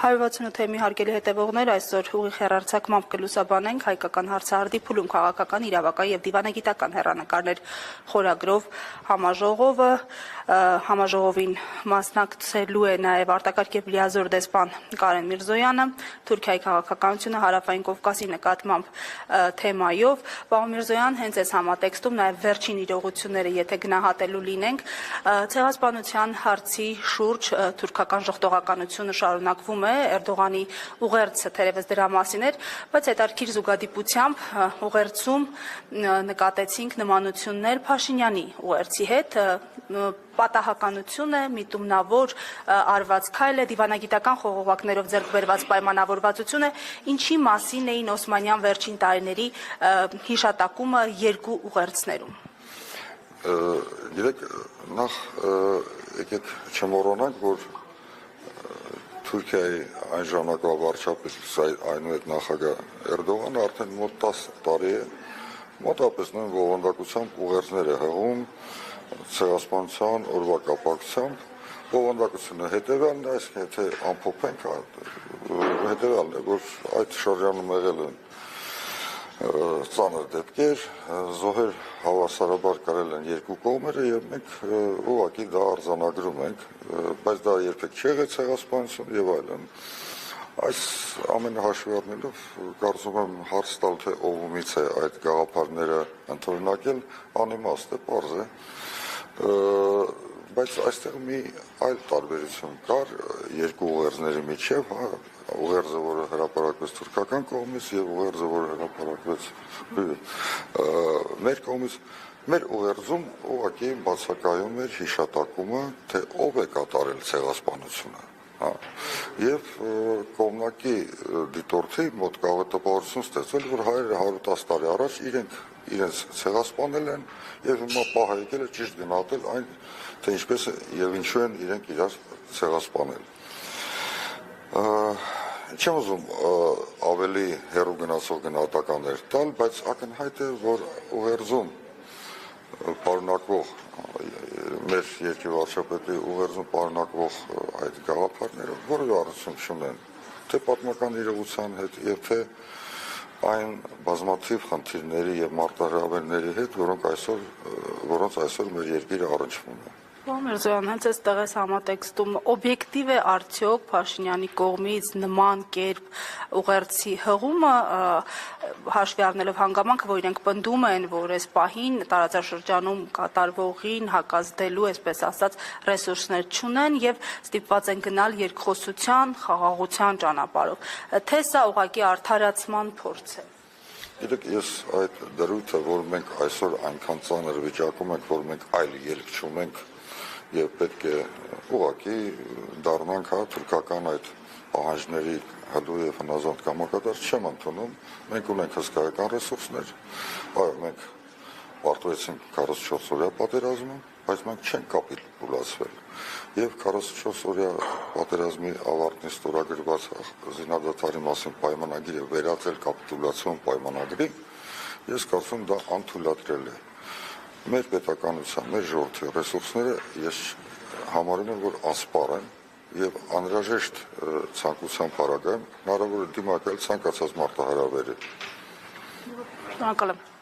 168 թեմի հարգելի հետևողներ, այսօր ուղիղ հեռարձակմամբ կլուսաբանենք հայկական հարցահարդի փուլում քաղաքական, իրավական եւ դիվանագիտական հեռանկարներ խորագրով համաժողովին մասնակցելու է նաեւ արտակարգ եւ լիազոր դեսպան Կարեն Միրզոյանը, Թուրքիայի քաղաքականությունը հարավային Կովկասի նկատմամբ թեմայով։ Պարոն Միրզոյան, հենց այս համատեքստում նաեւ վերջին իրողությունները, եթե գնահատելու լինենք, ցեղասպանության հարցի շուրջ թուրքական ժողովրդականությունը շարունակվում է, Էրդողանի ուղերձը թերևս դրա մասին էր, բայց հետարքիր զուգադիպությամբ ուղերձում նկատեցինք նմանություններ Փաշինյանի ուղերձի հետ, պատահականություն է, միտումնավոր արված քայլ է, դիվանագիտական խողովակներով ձեռք բերված պայմանավորվածություն է, ինչի մասին էին Օսմանյան վերջին տարիների հիշատակումը երկու ուղերձներում։ Գիտեք, նախ եկեք չմոռանանք, որ Թուրքիայի այն ժամանակվա վարչապետ այնուհետ նախագահ Էրդողանը արդեն մոտ 10 տարի է մոտապես նույն բովանդակությամբ ուղերձներ է հղում ցեղասպանության օրվա կապակցությամբ, բովանդակությունը հետևյալն է, այսինքն եթե ամփոփենք, հետևյալն է, որ այդ շրջանում եղել են ծանր դեպքեր, զոհեր հավասարաբար կրել են երկու կողմերը եւ մենք ուղղակի դա արձանագրում ենք, բայց դա երբեք չի եղել ցեղասպանություն եւ այլն։ Այս ամենը հաշվի առնելով կարծում եմ հարց տալ, թե ովումից է այդ գաղափարները ընդօրինակել, անիմաստ է, պարզ է, բայց այստեղ մի այլ տարբերություն կար երկու ուղերձների միջև, ուղերձը, որը հրապարակվեց թուրքական կողմից եւ ուղերձը, որը հրապարակվեց մեր կողմից, մեր ուղերձում ուղղակի բացակայում էր հիշատակումը, թե ով է կատարել ցեղասպանությունը, եւ կողմնակի դիտորդի մոտ կարող է տպավորություն ստեղծվել, որ հայերը 110 տարի առաջ իրենց ցեղասպանել են եւ հիմա պահ եկել է ճիշտ գնահատել այն, թե ինչպես եւ ինչու են իրենք իրար ցեղասպանել։ Չեմ ուզում ավելի հեռու գնացող գնահատականներ տալ, բայց ակնհայտ է, որ ուղերձում պարունակվող մեր երկրի վարչապետի ուղերձում պարունակվող այդ գաղափարները որևէ առնչություն չունեն թե պատմական իրողության հետ եւ թե այն բազմաթիվ խնդիրների եւ մարտահրավերների հետ, որոնց այսօր մեր երկիրը առնչվում է։ Պարոն Միրզոյան, հենց այստեղ այս համատեքստում օբյեկտիվ է արդյոք Փաշինյանի կողմից նման կերպ ուղերձի հղումը, հաշվի առնելով հանգամանքը, որ իրենք պնդում են, որ այս պահին տարածաշրջանում կատարվողին հակազդելու, այսպես ասած, ռեսուրսներ չունեն եւ ստիպված են գնալ երկխոսության, խաղաղության ճանապարհով, թե սա ուղղակի արդարացման փորձ է։ Գիտեք, ես այդ դրույթը, որ մենք այսօր այնքան ծանր վիճակում ենք, որ մենք այլ ելք չունենք եւ պետք է ուղղակի դառնանք թուրքական այդ պահանջների հդու եւ հնազանդ կամակատար չեմ ընդունում, մենք ունենք հսկայական ռեսուրսներ, այո, մենք պարտվեցինք 44 օրյա պատերազմում, բայց մենք չենք կապիտուլացվել եւ 44 օրյա պատերազմի ավարտին ստորագրված զինադատարի մասին պայմանագիրը վերածել կապիտուլացիոն պայմանագրի, ես կարծում դա անթույլատրել է։ Մեր պետականության, մեր ժողովրդի ռեսուրսները ես համարում եմ, որ անսպառ են եւ անհրաժեշտ ցանկության փառագայում հնարավոր է դիմակայել ցանկացած մարտահրավերի։ Շնորհակալ եմ։